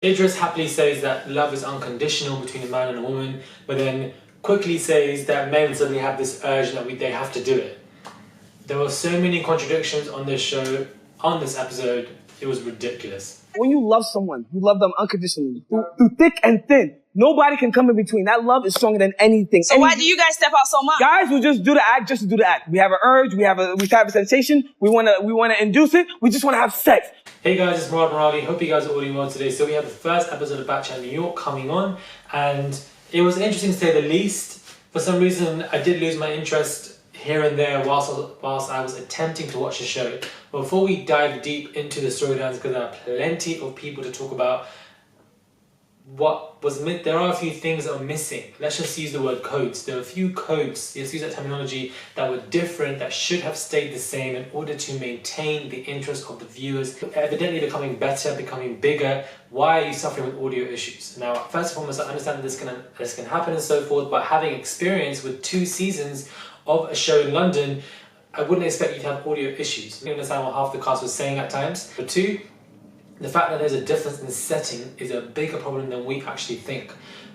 Idris happily says that love is unconditional between a man and a woman, but then quickly says that men suddenly have this urge that they have to do it. There were so many contradictions on this show, on this episode, it was ridiculous. When you love someone, you love them unconditionally, through thick and thin. Nobody can come in between. That love is stronger than anything. So why do you guys step out so much? Guys will just do the act just to do the act. We have an urge, we have a sensation, we wanna induce it, we just wanna have sex. Hey guys, it's Murad Morali. Hope you guys are all doing well today. So we have the first episode of Bkchat Nyc coming on, and it was interesting to say the least. For some reason, I did lose my interest here and there whilst I was attempting to watch the show. But before we dive deep into the storylines, because there are plenty of people to talk about, there are a few things that are missing. Let's just use the word codes. There are a few codes, let's use that terminology, that were different, that should have stayed the same in order to maintain the interest of the viewers. Evidently becoming better, becoming bigger. Why are you suffering with audio issues? Now, first and foremost, I understand that this can happen and so forth, but having experience with 2 seasons of a show in London, I wouldn't expect you to have audio issues. I understand what half the cast was saying at times. But 2, the fact that there's a difference in setting is a bigger problem than we actually think.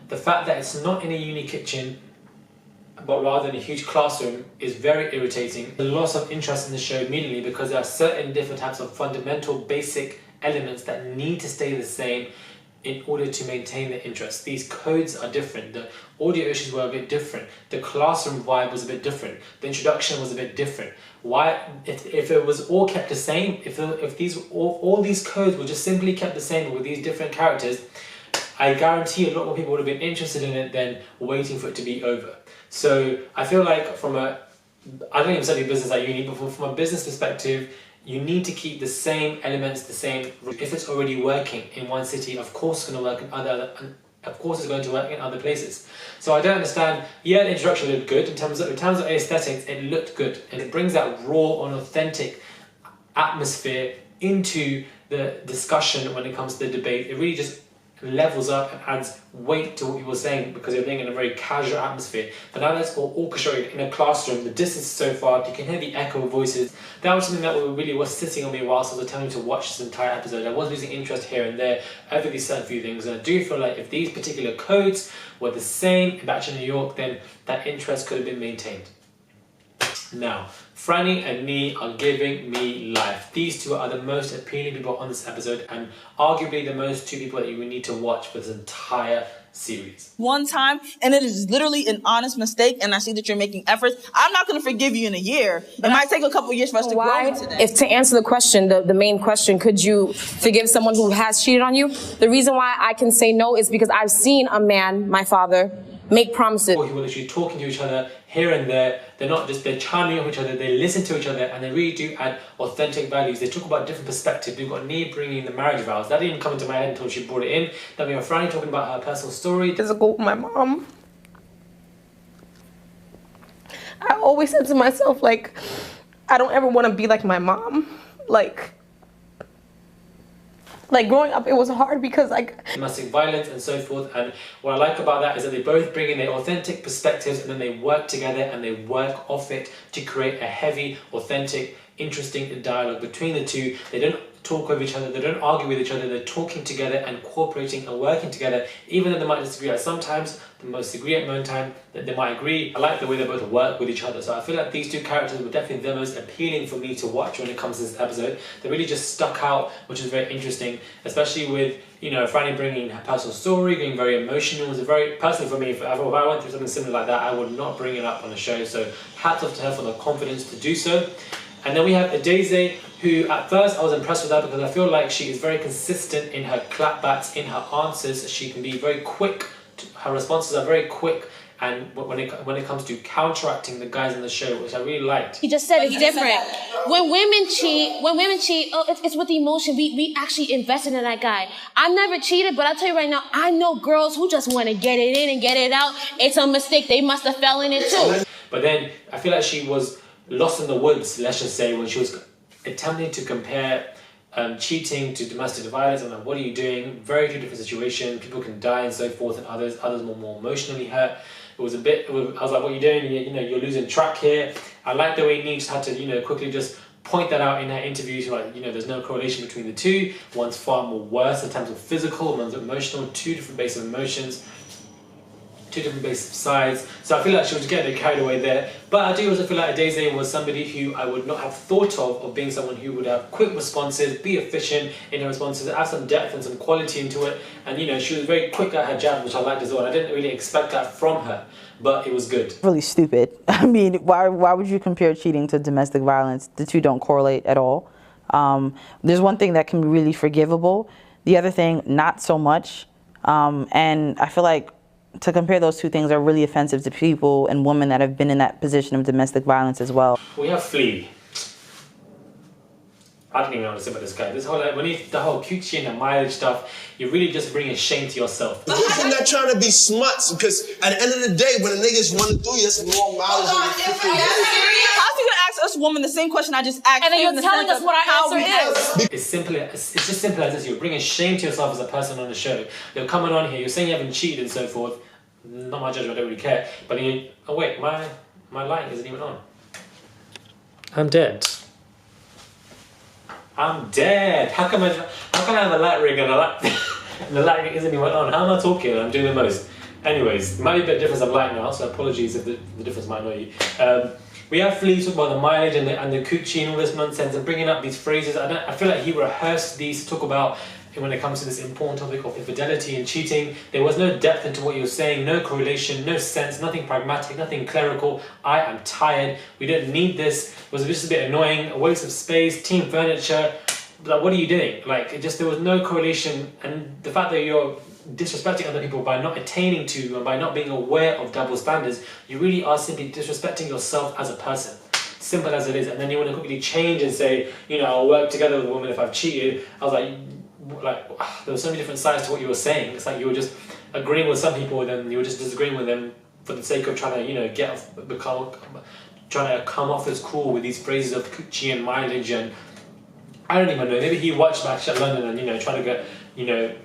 The fact that it's not in a uni kitchen, but rather in a huge classroom, is very irritating. The loss of interest in the show immediately, because there are certain different types of fundamental basic elements that need to stay the same in order to maintain the interest. These codes are different. The audio issues were a bit different. The classroom vibe was a bit different. The introduction was a bit different. Why, if it was all kept the same, if all these codes were just simply kept the same with these different characters, I guarantee a lot more people would have been interested in it than waiting for it to be over. So I feel like I don't even study business at uni, but from a business perspective, you need to keep the same elements the same. If it's already working in one city, of course it's going to work in other places. So I don't understand. Yeah, the introduction looked good in terms of aesthetics. It looked good, and it brings that raw and authentic atmosphere into the discussion when it comes to the debate. It really just levels up and adds weight to what people are saying, because they're being in a very casual atmosphere. But now that's all orchestrated in a classroom. The distance is so far, you can hear the echo of voices. That was something that really was sitting on me whilst I was attempting to watch this entire episode. I was losing interest here and there over these certain few things, and I do feel like if these particular codes were the same in Bkchat Nyc, then that interest could have been maintained. Now, Franny and Nee are giving me life. These two are the most appealing people on this episode, and arguably the most 2 people that you would need to watch for this entire series. One time, and it is literally an honest mistake, and I see that you're making efforts. I'm not going to forgive you in a year. It might take a couple years for us to grow into that. If to answer the question, the main question, could you forgive someone who has cheated on you? The reason why I can say no is because I've seen a man, my father, make promises. People are literally talking to each other here and there. They're chiming off each other, they listen to each other, and they really do add authentic values. They talk about different perspectives. We've got Nee bringing the marriage vows. That didn't come into my head until she brought it in. Then we have Franny talking about her personal story. Physical with my mom. I always said to myself, like, I don't ever want to be like my mom. Like growing up, it was hard because domestic violence and so forth. And what I like about that is that they both bring in their authentic perspectives, and then they work together and they work off it to create a heavy, authentic, interesting dialogue between the two. They don't talk over each other, they don't argue with each other, they're talking together and cooperating and working together, even though they might disagree at some times. They most agree at one time, that they might agree. I like the way they both work with each other. So I feel like these 2 characters were definitely the most appealing for me to watch when it comes to this episode. They really just stuck out, which is very interesting, especially with, Franny bringing her personal story, being very emotional. It was personally for me, if I went through something similar like that, I would not bring it up on the show. So hats off to her for the confidence to do so. And then we have Idris, who at first I was impressed with her because I feel like she is very consistent in her clapbacks, in her answers. She can be very quick. Her responses are very quick, and when it comes to counteracting the guys in the show, which I really liked. He just said it's different. When women cheat, it's with emotion. We actually invested in that guy. I never cheated, but I'll tell you right now, I know girls who just want to get it in and get it out. It's a mistake. They must have fell in it too. But then I feel like she was lost in the woods, let's just say, when she was attempting to compare cheating to domestic violence. I'm like, what are you doing? Very two different situations. People can die and so forth, and others more emotionally hurt. It was a bit, I was like, what are you doing? You're losing track here. I like the way Nee just had to, quickly just point that out in her interview. She's like, there's no correlation between the two. One's far more worse in terms of physical, one's emotional, two different base of emotions, two different base of sides. So I feel like she was getting carried away there. But I do also feel like Adeze was somebody who I would not have thought of being someone who would have quick responses, be efficient in her responses, have some depth and some quality into it. And she was very quick at her jab, which I liked as well. I didn't really expect that from her, but it was good. Really stupid. I mean, why would you compare cheating to domestic violence? The two don't correlate at all. There's one thing that can be really forgivable. The other thing, not so much. And I feel like to compare those two things are really offensive to people and women that have been in that position of domestic violence as well. We have Flea. I don't even know what to say about this guy. This whole the whole cutesy and the mileage stuff, you're really just bringing shame to yourself. I'm not trying to be smart, because at the end of the day, when a nigga's running through you, that's more mileage than How's he gonna ask us women the same question I just asked? And then you're telling us what our answer is. It's just simple as this. You're bringing shame to yourself as a person on the show. You're coming on here, you're saying you haven't cheated and so forth. Not my judgment, I don't really care. But then oh wait, my light isn't even on. I'm dead. I'm dead. How can I have a light ring and the light ring isn't even on? How am I talking? I'm doing the most. Anyways, it might be a bit difference of light now, so apologies if the difference might annoy you. We have Flea talking about the mileage and the coochie and all this nonsense and bringing up these phrases. I feel like he rehearsed these to talk about when it comes to this important topic of infidelity and cheating. There was no depth into what you were saying, no correlation, no sense, nothing pragmatic, nothing clerical. I am tired. We don't need this. It was just a bit annoying, a waste of space, team furniture. Like, what are you doing? Like, there was no correlation, and the fact that you're disrespecting other people by not attaining to and by not being aware of double standards, you really are simply disrespecting yourself as a person. Simple as it is. And then you want to quickly change and say, I'll work together with a woman if I've cheated. I was like, there were so many different sides to what you were saying. It's like you were just agreeing with some people and then you were just disagreeing with them for the sake of trying to, trying to come off as cool with these phrases of coochie and mileage, and I don't even know, maybe he watched Bkchat London and, trying to get,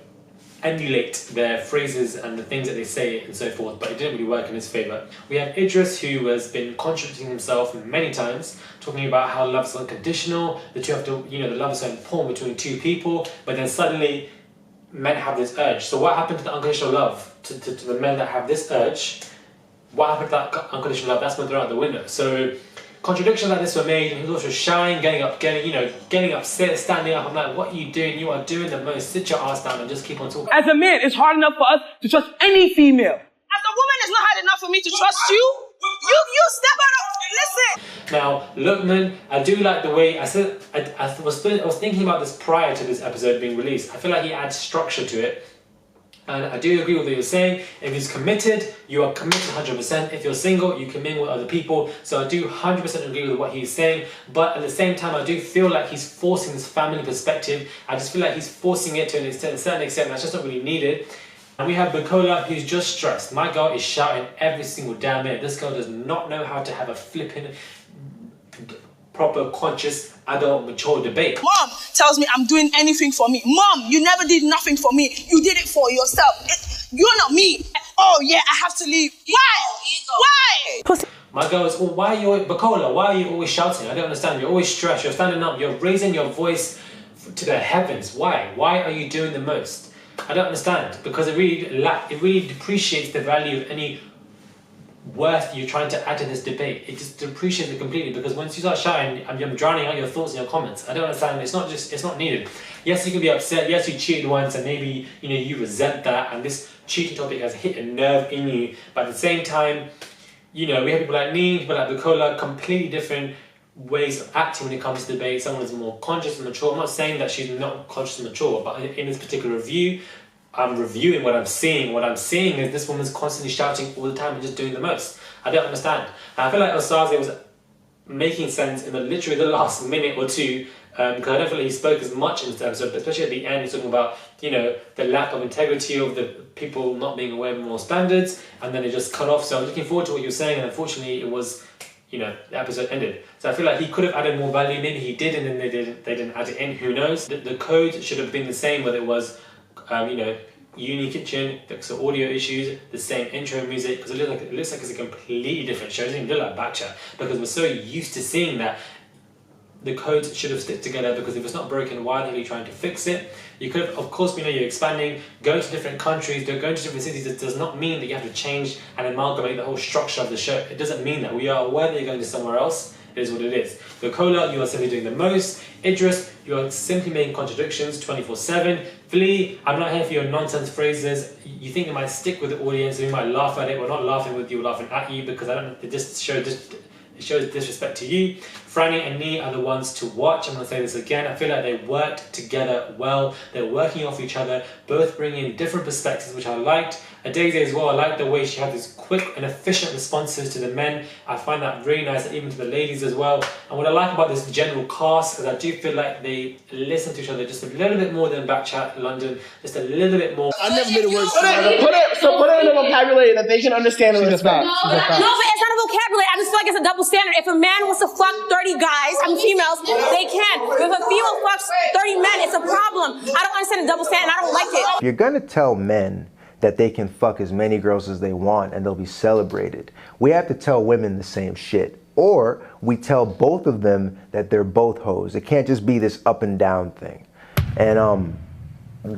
emulate their phrases and the things that they say and so forth, but it didn't really work in his favour. We have Idris, who has been contradicting himself many times, talking about how love is unconditional, the two have to, the love is so important between two people, but then suddenly men have this urge. So what happened to the unconditional love? To the men that have this urge, what happened to that unconditional love? That's been thrown out the window. So contradictions like this were made, and he was also shying, getting upset, standing up. I'm like, what are you doing? You are doing the most. Sit your ass down and just keep on talking. As a man, it's hard enough for us to trust any female. As a woman, it's not hard enough for me to trust you. You step out. Listen. Now, look, man, I do like the way I said. I was thinking about this prior to this episode being released. I feel like he adds structure to it. And I do agree with what you're saying. If he's committed, you are committed 100%. If you're single, you can mingle with other people. So I do 100% agree with what he's saying. But at the same time, I do feel like he's forcing this family perspective. I just feel like he's forcing it to a certain extent that's just not really needed. And we have Bukola, who's just stressed. My girl is shouting every single damn minute. This girl does not know how to have a flipping, proper, conscious, adult, mature debate. Mom tells me I'm doing anything for me. Mom, you never did nothing for me. You did it for yourself. You're not me. Oh yeah, I have to leave. Why? Why? My girl is, why are you, Bukola, why are you always shouting? I don't understand. You're always stressed. You're standing up. You're raising your voice to the heavens. Why? Why are you doing the most? I don't understand, because it really depreciates the value of any worth you're trying to add to this debate. It just depreciates it completely, because once you start shouting, I'm drowning out your thoughts and your comments. I don't understand. It's not needed. Yes, you can be upset. Yes, you cheated once, and maybe you resent that, and this cheating topic has hit a nerve in you. But at the same time, we have people like me, people like Bukola, completely different ways of acting when it comes to debate. Someone is more conscious and mature. I'm not saying that she's not conscious and mature, but in this particular review, I'm reviewing what I'm seeing. What I'm seeing is this woman's constantly shouting all the time and just doing the most. I don't understand. And I feel like Osaze was making sense in literally the last minute or two, because I don't feel like he spoke as much in this episode, especially at the end. He's talking about, the lack of integrity of the people not being aware of more standards, and then it just cut off. So I'm looking forward to what you're saying, and unfortunately it was, the episode ended. So I feel like he could have added more value. Maybe he did, and then they didn't add it in. Who knows? The code should have been the same, whether it was, Uni Kitchen, the audio issues, the same intro music, because it looks like it's a completely different show. It doesn't even look like Bkchat, because we're so used to seeing that the codes should have stick together, because if it's not broken, why are you trying to fix it? You could have, of course, we know you're expanding, going to different countries, going to different cities. It does not mean that you have to change and amalgamate the whole structure of the show. It doesn't mean that. We are aware that you're going to somewhere else. It is what it is. Bukola, you are simply doing the most. Idris, you are simply making contradictions 24/7. Flea, I'm not here for your nonsense phrases. You think it might stick with the audience, and we might laugh at it. We're not laughing with you, we're laughing at you, because I don't. It just shows disrespect to you. Franny and Nee are the ones to watch. I'm going to say this again. I feel like they worked together well. They're working off each other, both bringing in different perspectives, which I liked. Daisy as well, I like the way she had these quick and efficient responses to the men. I find that really nice, and even to the ladies as well. And what I like about this general cast is I do feel like they listen to each other just a little bit more than Bkchat London, just a little bit more. I never made a word. Put it in a vocabulary that they can understand and respect. No, but it's not a vocabulary. I just feel like it's a double standard. If a man wants to fuck 30 guys, females, they can. If a female fucks 30 men, it's a problem. I don't understand the double standard, and I don't like it. You're gonna tell men that they can fuck as many girls as they want and they'll be celebrated. We have to tell women the same shit. Or we tell both of them that they're both hoes. It can't just be this up and down thing. And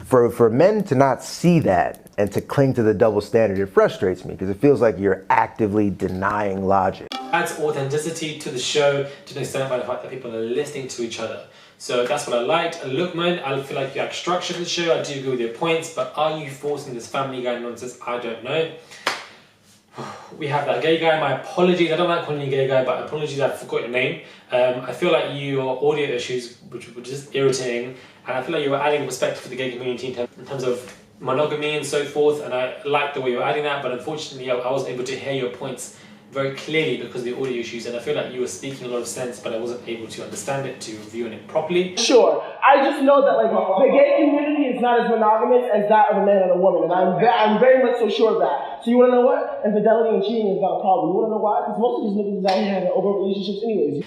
for men to not see that and to cling to the double standard, it frustrates me, because it feels like you're actively denying logic. Adds authenticity to the show to the extent by the fact that people are listening to each other. So that's what I liked. Lookman, I feel like you had structure to the show. I do agree with your points, but are you forcing this Family Guy nonsense? I don't know. We have that gay guy. My apologies. I don't like calling you gay guy, but apologies, I forgot your name. I feel like your audio issues, which were just irritating, and I feel like you were adding perspective to the gay community in terms of monogamy and so forth, and I like the way you were adding that, but unfortunately I wasn't able to hear your points very clearly because of the audio issues, and I feel like you were speaking a lot of sense, but I wasn't able to understand it, to review it properly. Sure. I just know that the gay community is not as monogamous as that of a man and a woman, and I'm very much so sure of that. So you want to know what? Infidelity and cheating is not a problem. You want to know why? Because most of these niggas is out here having open relationships anyways.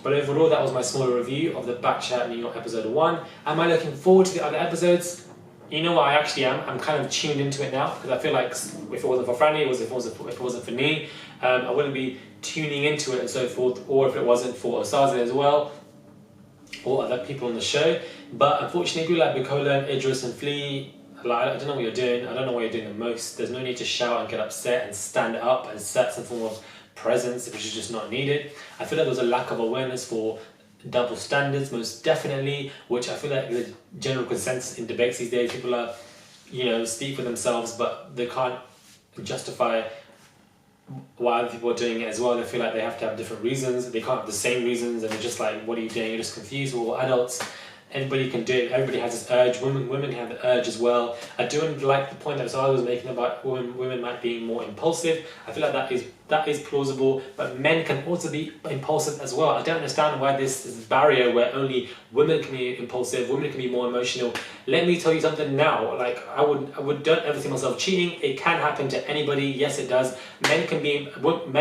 But overall, that was my smaller review of the Bkchat Nyc episode 1. Am I looking forward to the other episodes? You know what I actually am? I'm kind of tuned into it now, because I feel like if it wasn't for Franny, if it wasn't for Nee, I wouldn't be tuning into it and so forth, or if it wasn't for Osaze as well, or other people on the show. But unfortunately, people like Bukola and Idris and Flea, like, I don't know what you're doing. I don't know what you're doing the most. There's no need to shout and get upset and stand up and set some form of presence, which is just not needed. I feel like there's a lack of awareness for double standards, most definitely, which I feel like the general consensus in debates these days. People are, speak for themselves, but they can't justify why other people are doing it as well. They feel like they have to have different reasons. They can't have the same reasons, and they're just like, what are you doing? You're just confused. Well, adults, anybody can do it. Everybody has this urge. Women have the urge as well. I do like the point that I was making about women might be more impulsive. I feel like that is plausible, but men can also be impulsive as well. I don't understand why this barrier where only women can be impulsive, women can be more emotional. Let me tell you something now. Like, I don't ever see myself cheating. It can happen to anybody. Yes, it does. Men can be impulsive.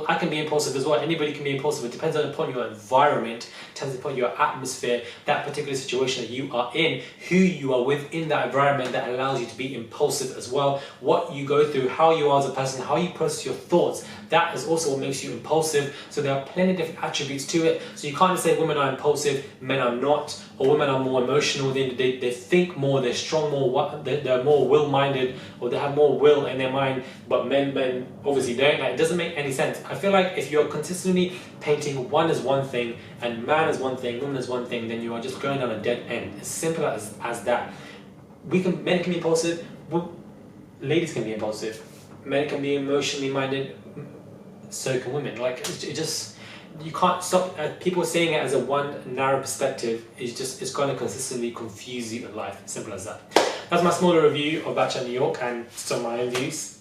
I can be impulsive as well. Anybody can be impulsive. It depends upon your environment, it depends upon your atmosphere, that particular situation that you are in, who you are with in that environment that allows you to be impulsive as well. What you go through, how you are as a person, how you process your thoughts, that is also what makes you impulsive. So there are plenty of different attributes to it. So you can't just say women are impulsive, men are not, or women are more emotional. They think more, they're strong more, they're more will-minded, or they have more will in their mind, but men obviously don't. Like, it doesn't make any sense. I feel like if you're consistently painting one as one thing, and man as one thing, woman as one thing, then you are just going down a dead end. As simple as that. Men can be impulsive, ladies can be impulsive, men can be emotionally minded, so can women. Like, it just, you can't stop. People saying it as a one narrow perspective it's going to consistently confuse you in life. Simple as that. That's my smaller review of Bkchat Nyc and some of my own views.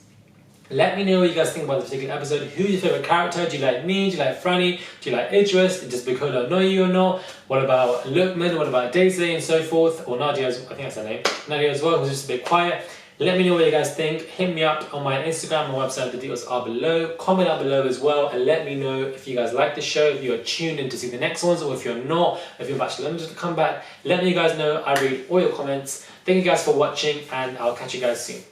Let me know what you guys think about this particular episode. Who's your favourite character? Do you like me? Do you like Franny? Do you like Idris? Does Bukola annoy you or not? What about Lookman? What about Daisy and so forth? Or Nadia, I think that's her name. Nadia as well, who's just a bit quiet. Let me know what you guys think. Hit me up on my Instagram, my website, the details are below. Comment down below as well, and let me know if you guys like the show, if you're tuned in to see the next ones, or if you're not, if you're actually London to come back. Let me guys know. I read all your comments. Thank you guys for watching, and I'll catch you guys soon.